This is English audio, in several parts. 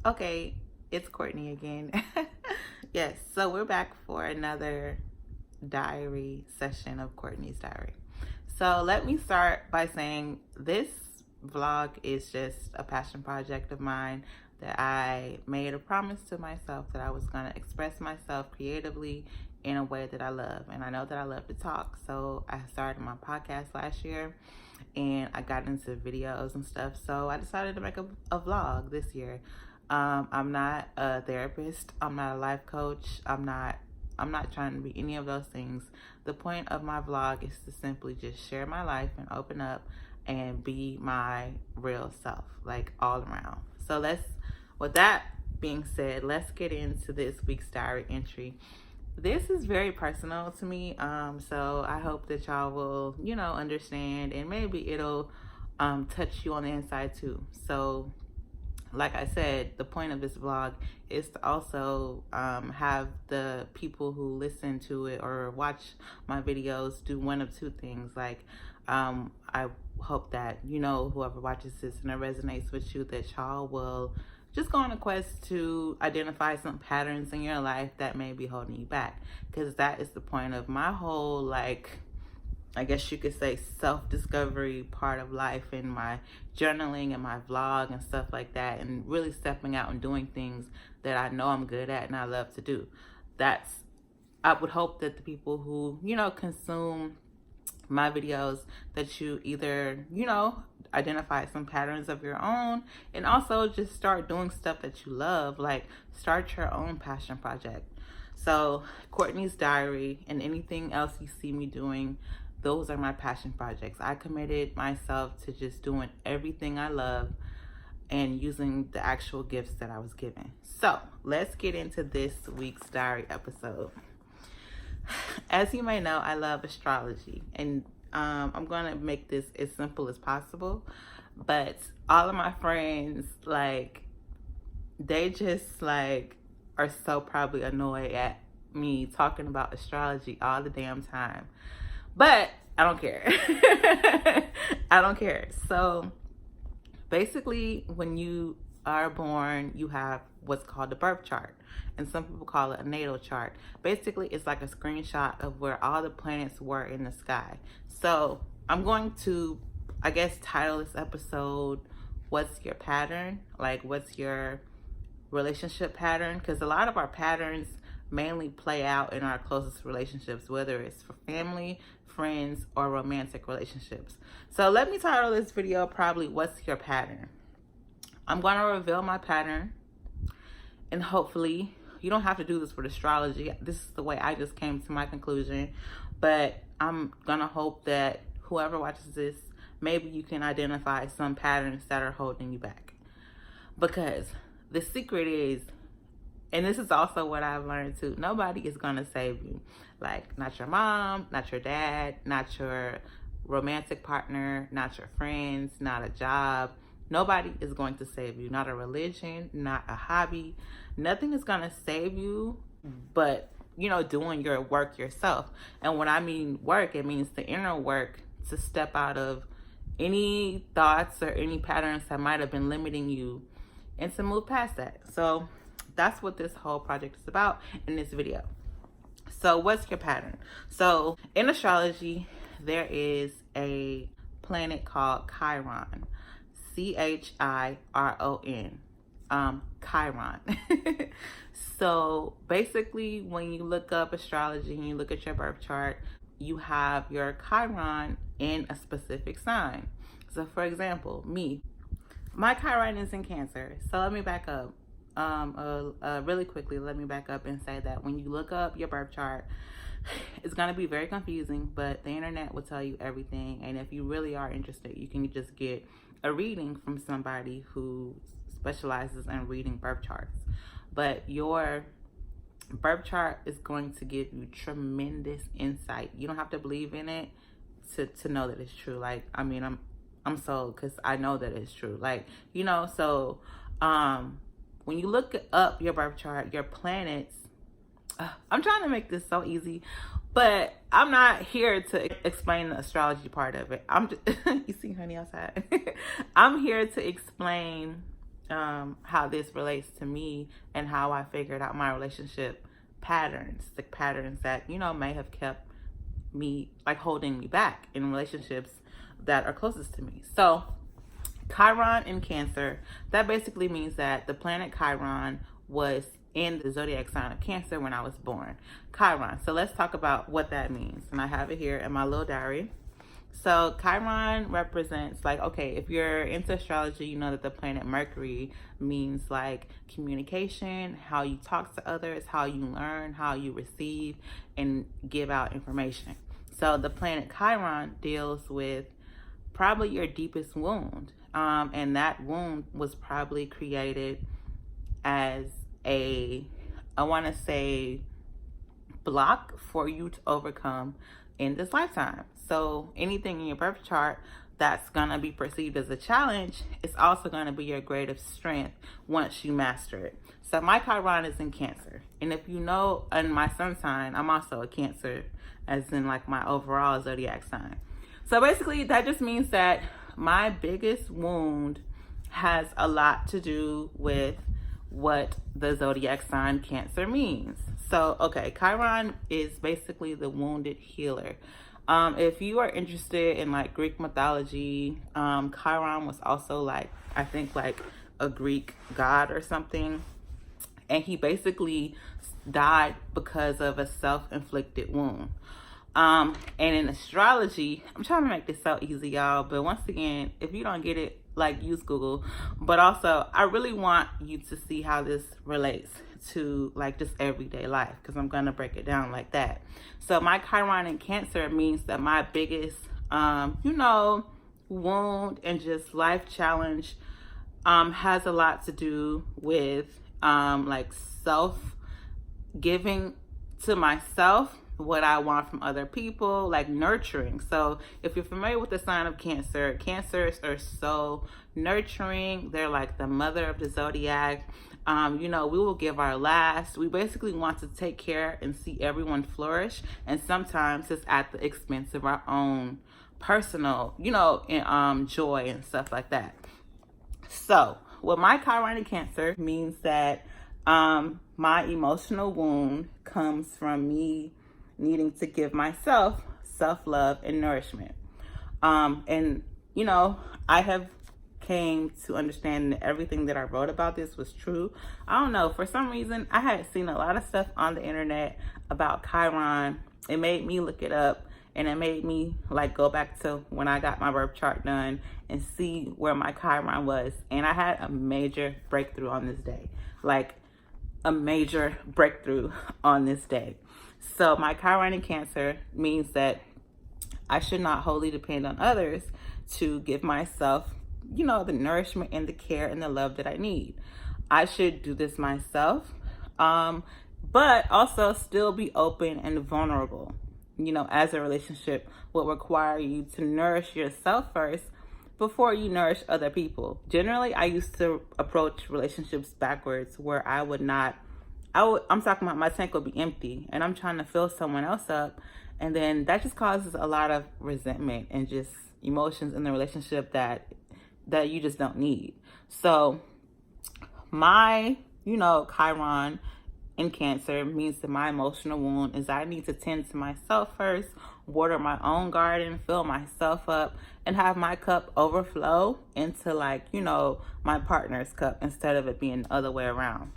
Okay, it's Courtney again. Yes, so we're back for another diary session of Courtney's diary. So let me start by saying this vlog is just a passion project of mine that I made a promise to myself that I was going to express myself creatively in a way that I love. And I know that I love to talk, so I started my podcast last year and I got into videos and stuff. So I decided to make a vlog this year. I'm not a therapist. I'm not a life coach. I'm not trying to be any of those things. The point of my vlog is to simply just share my life and open up and be my real self, like all around. So with that being said, let's get into this week's diary entry. This is very personal to me, so I hope that y'all will, understand, and maybe it'll touch you on the inside too. So like I said, the point of this vlog is to also have the people who listen to it or watch my videos do one of two things. Like, I hope that, whoever watches this and it resonates with you, that y'all will just go on a quest to identify some patterns in your life that may be holding you back. Because that is the point of my whole, I guess you could say, self-discovery part of life, in my journaling and my vlog and stuff like that, and really stepping out and doing things that I know I'm good at and I love to do. I would hope that the people who, consume my videos, that you either, identify some patterns of your own, and also just start doing stuff that you love, like start your own passion project. So Courtney's diary and anything else you see me doing, those are my passion projects. I committed myself to just doing everything I love and using the actual gifts that I was given. So let's get into this week's diary episode. As you may know, I love astrology, and I'm going to make this as simple as possible. But all of my friends, they just are so probably annoyed at me talking about astrology all the damn time. But I don't care. I don't care. So basically, when you are born, you have what's called a birth chart, and some people call it a natal chart. Basically, it's like a screenshot of where all the planets were in the sky. So I'm going to, I guess, title this episode, "What's Your Pattern?" Like, what's your relationship pattern? Because a lot of our patterns mainly play out in our closest relationships, whether it's for family, friends, or romantic relationships. So let me title this video probably "What's Your Pattern?" I'm going to reveal my pattern, and hopefully you don't have to do this with astrology. This is the way I just came to my conclusion, but I'm going to hope that whoever watches this, maybe you can identify some patterns that are holding you back. Because the secret is, and this is also what I've learned too, nobody is going to save you. Like, not your mom, not your dad, not your romantic partner, not your friends, not a job. Nobody is going to save you. Not a religion, not a hobby. Nothing is going to save you but, doing your work yourself. And when I mean work, it means the inner work to step out of any thoughts or any patterns that might have been limiting you and to move past that. So that's what this whole project is about in this video. So what's your pattern? So in astrology, there is a planet called Chiron. Chiron. Chiron. So basically, when you look up astrology and you look at your birth chart, you have your Chiron in a specific sign. So for example, my Chiron is in Cancer. So let me back up. Really quickly, let me back up and say that when you look up your birth chart, it's going to be very confusing, but the internet will tell you everything. And if you really are interested, you can just get a reading from somebody who specializes in reading birth charts. But your birth chart is going to give you tremendous insight. You don't have to believe in it to know that it's true. I'm sold because I know that it's true. So when you look up your birth chart, your planets, I'm trying to make this so easy, but I'm not here to explain the astrology part of it. You see honey outside? I'm here to explain how this relates to me and how I figured out my relationship patterns, the patterns that, you know, may have kept me, like, holding me back in relationships that are closest to me. So Chiron in Cancer, that basically means that the planet Chiron was in the zodiac sign of Cancer when I was born. Chiron. So let's talk about what that means. And I have it here in my little diary. So Chiron represents, like, okay, if you're into astrology, you know that the planet Mercury means like communication, how you talk to others, how you learn, how you receive and give out information. So the planet Chiron deals with probably your deepest wound. And that wound was probably created as I want to say, block for you to overcome in this lifetime. So anything in your birth chart that's going to be perceived as a challenge is also going to be your greatest strength once you master it. So my Chiron is in Cancer. And if you know, in my sun sign, I'm also a Cancer, as in like my overall zodiac sign. So basically that just means that my biggest wound has a lot to do with what the zodiac sign Cancer means. So, okay, Chiron is basically the wounded healer. If you are interested in like Greek mythology, Chiron was also like, I think like a Greek god or something. And he basically died because of a self-inflicted wound. And in astrology, I'm trying to make this so easy, y'all, but once again, if you don't get it, like, use Google. But also, I really want you to see how this relates to like just everyday life, because I'm gonna break it down like that. So my Chiron in Cancer means that my biggest you know, wound and just life challenge has a lot to do with like self giving to myself what I want from other people, like nurturing. So if you're familiar with the sign of Cancer, Cancers are so nurturing. They're like the mother of the zodiac. You know, we will give our last. We basically want to take care and see everyone flourish. And sometimes it's at the expense of our own personal, you know, joy and stuff like that. So what my Chiron in Cancer means that my emotional wound comes from me needing to give myself self-love and nourishment. And, you know, I have came to understand that everything that I wrote about this was true. I don't know, for some reason, I had seen a lot of stuff on the internet about Chiron. It made me look it up, and it made me like go back to when I got my birth chart done and see where my Chiron was. And I had a major breakthrough on this day, like a major breakthrough on this day. So my Chiron in Cancer means that I should not wholly depend on others to give myself, you know, the nourishment and the care and the love that I need. I should do this myself, but also still be open and vulnerable. You know, as a relationship will require you to nourish yourself first before you nourish other people. Generally, I used to approach relationships backwards, where I'm talking about my tank will be empty and I'm trying to fill someone else up. And then that just causes a lot of resentment and just emotions in the relationship that you just don't need. So my, you know, Chiron in Cancer means that my emotional wound is I need to tend to myself first, water my own garden, fill myself up, and have my cup overflow into, like, you know, my partner's cup instead of it being the other way around.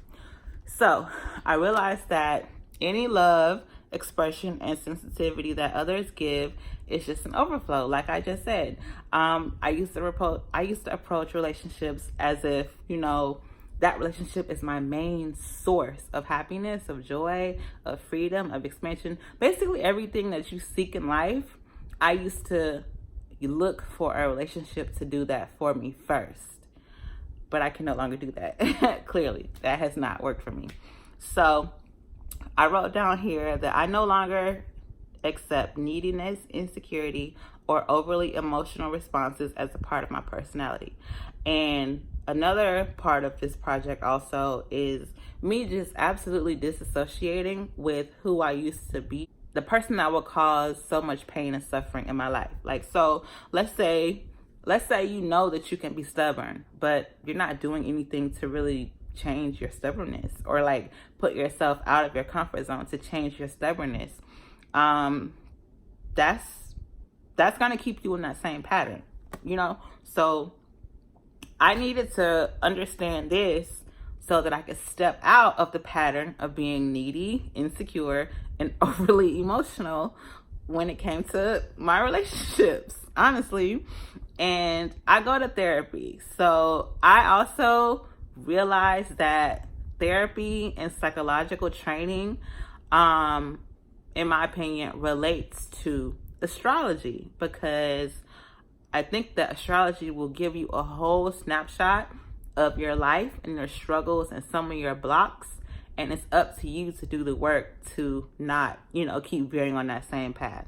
So I realized that any love, expression, and sensitivity that others give is just an overflow. Like I just said, I used to approach relationships as if, you know, that relationship is my main source of happiness, of joy, of freedom, of expansion. Basically everything that you seek in life, I used to look for a relationship to do that for me first. But I can no longer do that. Clearly, that has not worked for me. So I wrote down here that I no longer accept neediness, insecurity, or overly emotional responses as a part of my personality. And another part of this project also is me just absolutely disassociating with who I used to be, the person that would cause so much pain and suffering in my life. Like, so let's say let's say you know that you can be stubborn, but you're not doing anything to really change your stubbornness, or like put yourself out of your comfort zone to change your stubbornness. That's gonna keep you in that same pattern, you know? So I needed to understand this so that I could step out of the pattern of being needy, insecure, and overly emotional when it came to my relationships, honestly. And I go to therapy. So I also realized that therapy and psychological training, in my opinion, relates to astrology, because I think that astrology will give you a whole snapshot of your life and your struggles and some of your blocks. And it's up to you to do the work to not, keep veering on that same path.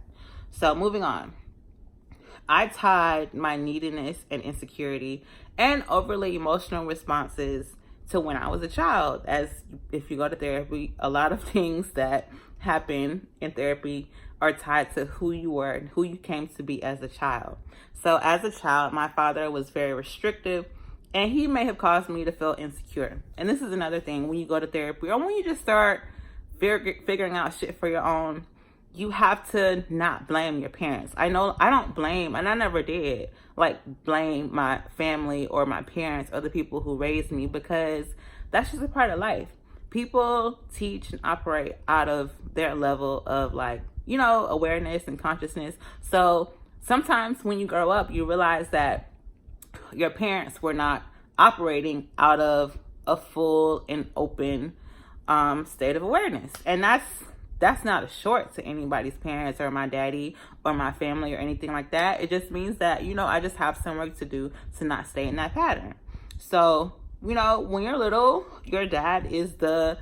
So moving on. I tied my neediness and insecurity and overly emotional responses to when I was a child. As if you go to therapy, a lot of things that happen in therapy are tied to who you were and who you came to be as a child. So as a child, my father was very restrictive, and he may have caused me to feel insecure. And this is another thing, when you go to therapy or when you just start figuring out shit for your own, you have to not blame your parents. I know I don't blame, and I never did, blame my family or my parents or the people who raised me, because that's just a part of life. People teach and operate out of their level of awareness and consciousness. So sometimes when you grow up, you realize that your parents were not operating out of a full and open state of awareness. And that's not a short to anybody's parents or my daddy or my family or anything like that. It just means that, I just have some work to do to not stay in that pattern. So, when you're little, your dad he's the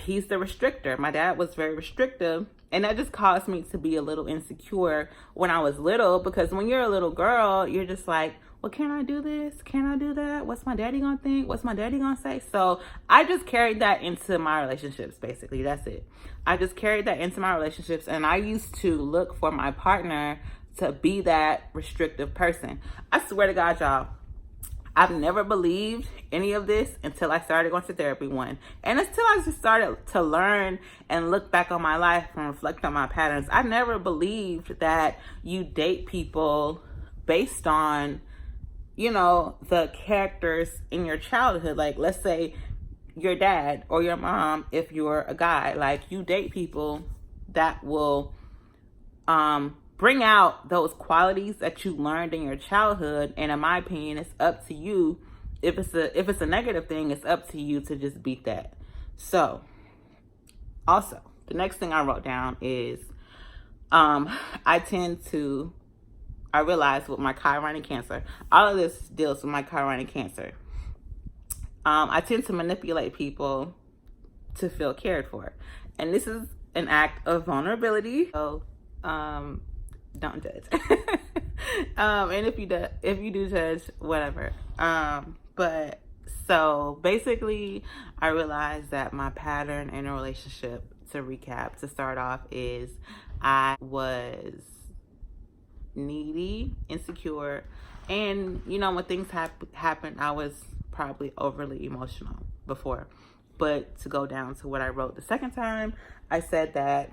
restrictor. My dad was very restrictive, and that just caused me to be a little insecure when I was little, because when you're a little girl, you're just like, well, can I do this? Can I do that? What's my daddy gonna think? What's my daddy gonna say? So I just carried that into my relationships, basically. That's it. I just carried that into my relationships, and I used to look for my partner to be that restrictive person. I swear to God, y'all, I've never believed any of this until I started going to therapy one. And until I just started to learn and look back on my life and reflect on my patterns. I never believed that you date people based on, the characters in your childhood. Like, let's say your dad or your mom, if you're a guy, you date people that will bring out those qualities that you learned in your childhood. And in my opinion, it's up to you. If it's a negative thing, it's up to you to just beat that. So also, the next thing I wrote down is I realized with my Chiron and Cancer, all of this deals with my Chiron and Cancer. I tend to manipulate people to feel cared for. And this is an act of vulnerability. So don't judge. And if you do judge, whatever. But so basically, I realized that my pattern in a relationship, to recap, to start off, is I was needy, insecure, and when things happened, I was probably overly emotional before. But to go down to what I wrote the second time, I said that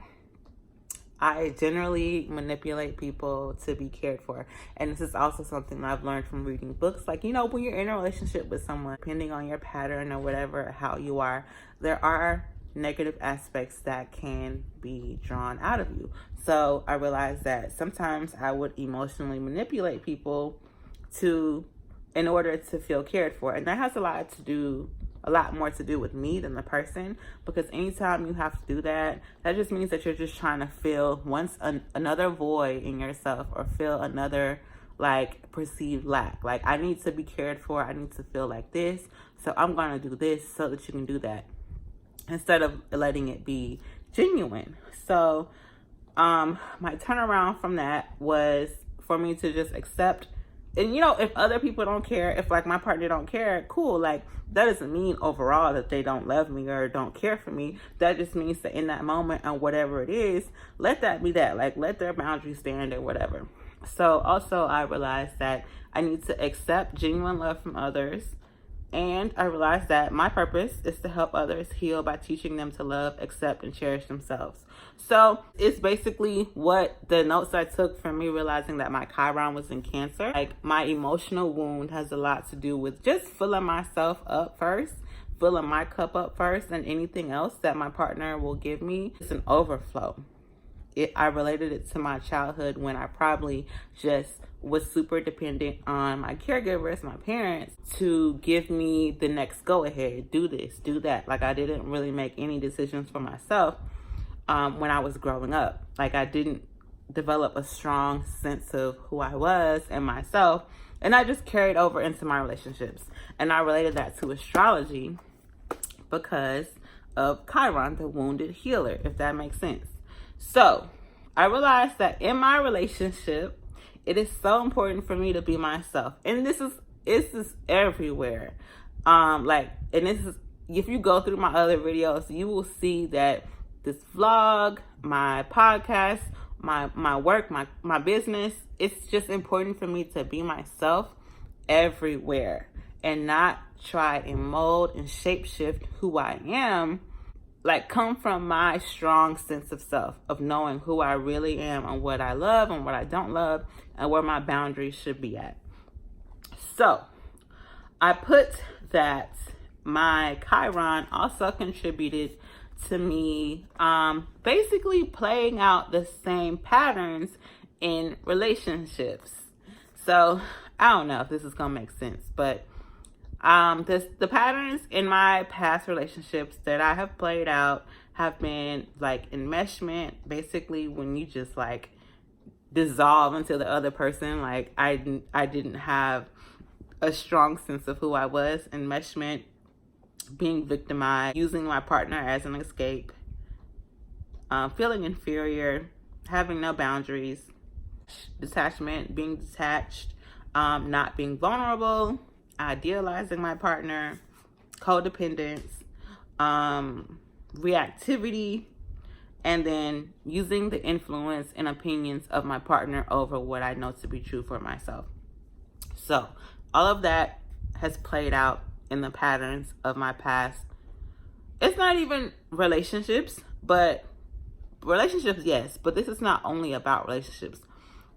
I generally manipulate people to be cared for. And this is also something that I've learned from reading books. When you're in a relationship with someone, depending on your pattern or whatever, how you are, there are negative aspects that can be drawn out of you. So I realized that sometimes I would emotionally manipulate people in order to feel cared for. And that has a lot more to do with me than the person, because anytime you have to do that, that just means that you're just trying to fill another void in yourself, or fill another perceived lack. I need to be cared for. I need to feel like this. So I'm going to do this so that you can do that, instead of letting it be genuine. So my turnaround from that was for me to just accept. And if other people don't care, if my partner don't care, cool. That doesn't mean overall that they don't love me or don't care for me. That just means that in that moment, or whatever it is, let that be that. Let their boundaries stand or whatever. So also I realized that I need to accept genuine love from others. And I realized that my purpose is to help others heal by teaching them to love, accept, and cherish themselves. So it's basically what the notes I took from me realizing that my Chiron was in Cancer. Like, my emotional wound has a lot to do with just filling myself up first, filling my cup up first, and anything else that my partner will give me is an overflow. I related it to my childhood when I probably just was super dependent on my caregivers, my parents, to give me the next go ahead, do this, do that. Like, I didn't really make any decisions for myself when I was growing up. Like, I didn't develop a strong sense of who I was and myself, and I just carried over into my relationships. And I related that to astrology because of Chiron, the wounded healer, if that makes sense. So I realized that in my relationship, it is so important for me to be myself. And this is everywhere. And this is, if you go through my other videos, you will see that this vlog, my podcast, my work, my business, it's just important for me to be myself everywhere and not try and mold and shapeshift who I am. Like, come from my strong sense of self, of knowing who I really am and what I love and what I don't love and where my boundaries should be at. So I put that my Chiron also contributed to me basically playing out the same patterns in relationships. So I don't know if this is gonna make sense, but the patterns in my past relationships that I have played out have been like enmeshment, basically when you just like dissolve into the other person. Like, I didn't have a strong sense of who I was. Enmeshment, being victimized, using my partner as an escape, feeling inferior, having no boundaries, detachment, being detached, not being vulnerable, idealizing my partner, codependence, reactivity, and then using the influence and opinions of my partner over what I know to be true for myself. So all of that has played out in the patterns of my past. It's not even relationships, but relationships, yes, but this is not only about relationships.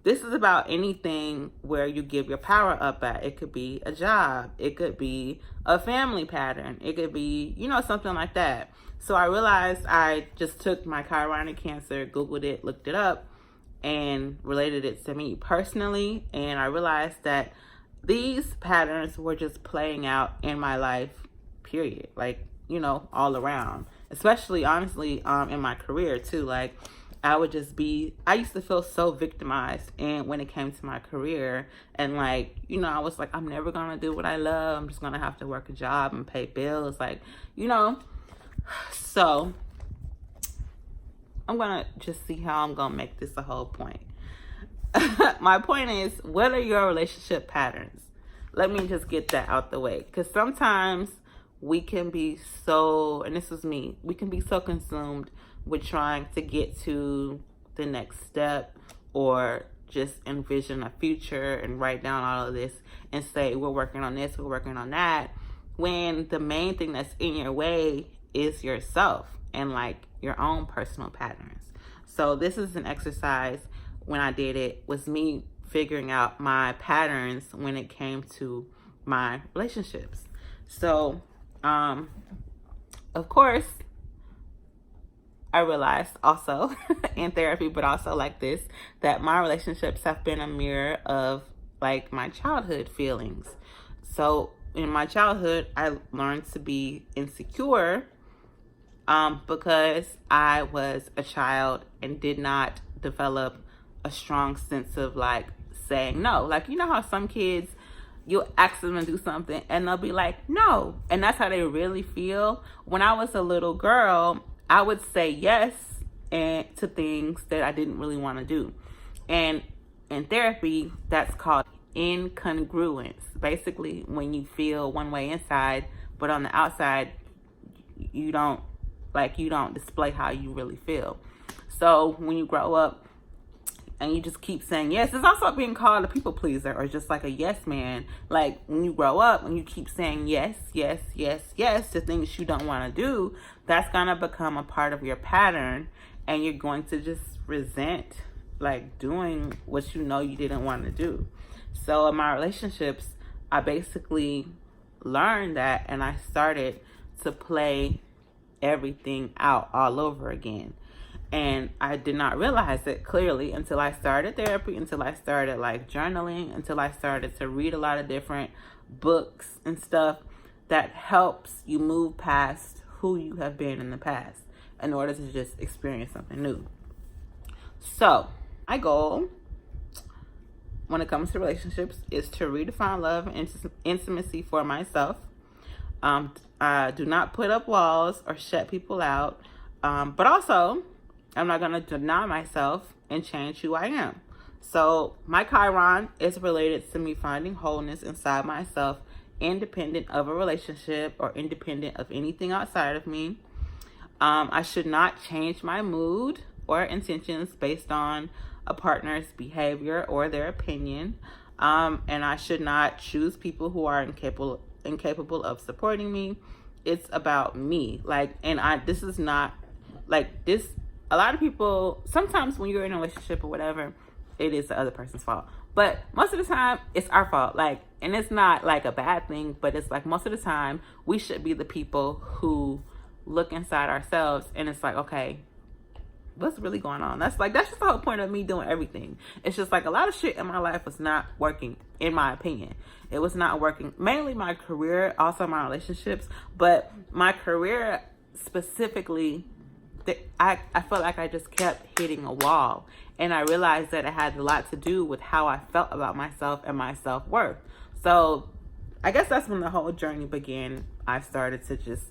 This is about anything where you give your power up at. It could be a job. It could be a family pattern. It could be, something like that. So I realized I just took my Chiron in Cancer, Googled it, looked it up, and related it to me personally. And I realized that these patterns were just playing out in my life, period. Like, all around. Especially, honestly, in my career, too. Like, I used to feel so victimized, and when it came to my career, and I was like, I'm never gonna do what I love. I'm just gonna have to work a job and pay bills, so I'm gonna just see how I'm gonna make this a whole point. My point is, what are your relationship patterns? Let me just get that out the way, because sometimes we can be so, and this is me, we can be so consumed with trying to get to the next step, or just envision a future and write down all of this and say, we're working on this, we're working on that, when the main thing that's in your way is yourself and your own personal patterns. So this is an exercise, when I did it, was me figuring out my patterns when it came to my relationships. So of course, I realized also in therapy, but also like this, that my relationships have been a mirror of my childhood feelings. So in my childhood, I learned to be insecure because I was a child and did not develop a strong sense of saying no. How some kids, you'll ask them to do something and they'll be like, no. And that's how they really feel. When I was a little girl, I would say yes to things that I didn't really want to do. And in therapy, that's called incongruence. Basically, when you feel one way inside, but on the outside, you don't display how you really feel. So when you grow up, and you just keep saying yes. It's also being called a people pleaser or just like a yes man. Like when you grow up, when you keep saying yes, yes, yes, yes to things you don't want to do, that's going to become a part of your pattern, and you're going to just resent like doing what you know you didn't want to do. So in my relationships, I basically learned that, and I started to play everything out all over again. And I did not realize it clearly until I started therapy, until I started like journaling, until I started to read a lot of different books and stuff that helps you move past who you have been in the past in order to just experience something new. So my goal when it comes to relationships is to redefine love and intimacy for myself. I do not put up walls or shut people out, but also I'm not going to deny myself and change who I am. So my Chiron is related to me finding wholeness inside myself, independent of a relationship or independent of anything outside of me. I should not change my mood or intentions based on a partner's behavior or their opinion. And I should not choose people who are incapable of supporting me. It's about me. This is not like this. A lot of people, sometimes when you're in a relationship or whatever, it is the other person's fault. But most of the time, it's our fault. And it's not like a bad thing, but it's like most of the time, we should be the people who look inside ourselves, and it's like, okay, what's really going on? That's just the whole point of me doing everything. It's just like a lot of shit in my life was not working, in my opinion. It was not working. Mainly my career, also my relationships, but my career specifically, I felt like I just kept hitting a wall, and I realized that it had a lot to do with how I felt about myself and my self-worth. So I guess that's when the whole journey began. I started to just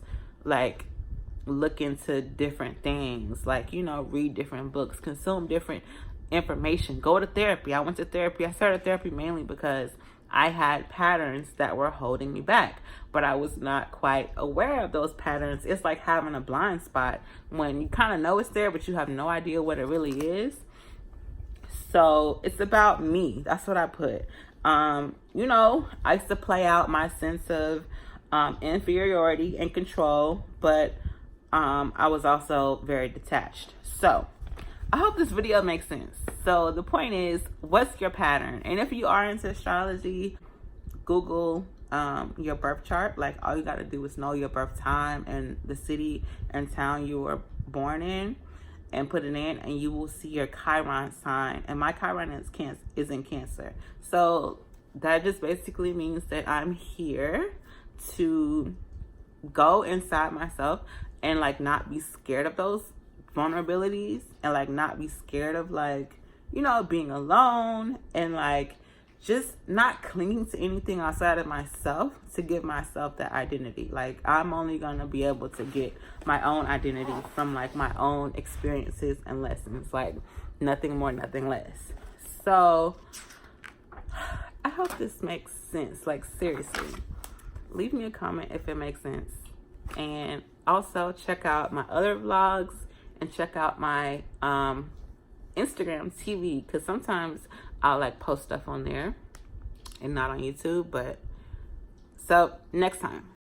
look into different things, read different books, consume different information, go to therapy. I went to therapy. I started therapy mainly because I had patterns that were holding me back, but I was not quite aware of those patterns. It's like having a blind spot when you kind of know it's there, but you have no idea what it really is. So it's about me. That's what I put. I used to play out my sense of inferiority and control, but I was also very detached. So I hope this video makes sense. So the point is, what's your pattern? And if you are into astrology, Google your birth chart. All you got to do is know your birth time and the city and town you were born in, and put it in, and you will see your Chiron sign. And my Chiron is in Cancer. So that just basically means that I'm here to go inside myself and not be scared of those vulnerabilities, and not be scared of being alone, and just not clinging to anything outside of myself to give myself that identity. I'm only gonna be able to get my own identity from my own experiences and lessons, nothing more, nothing less. So I hope this makes sense. Seriously, leave me a comment if it makes sense, and also check out my other vlogs and check out my Instagram TV, because sometimes I'll post stuff on there and not on YouTube. But so next time.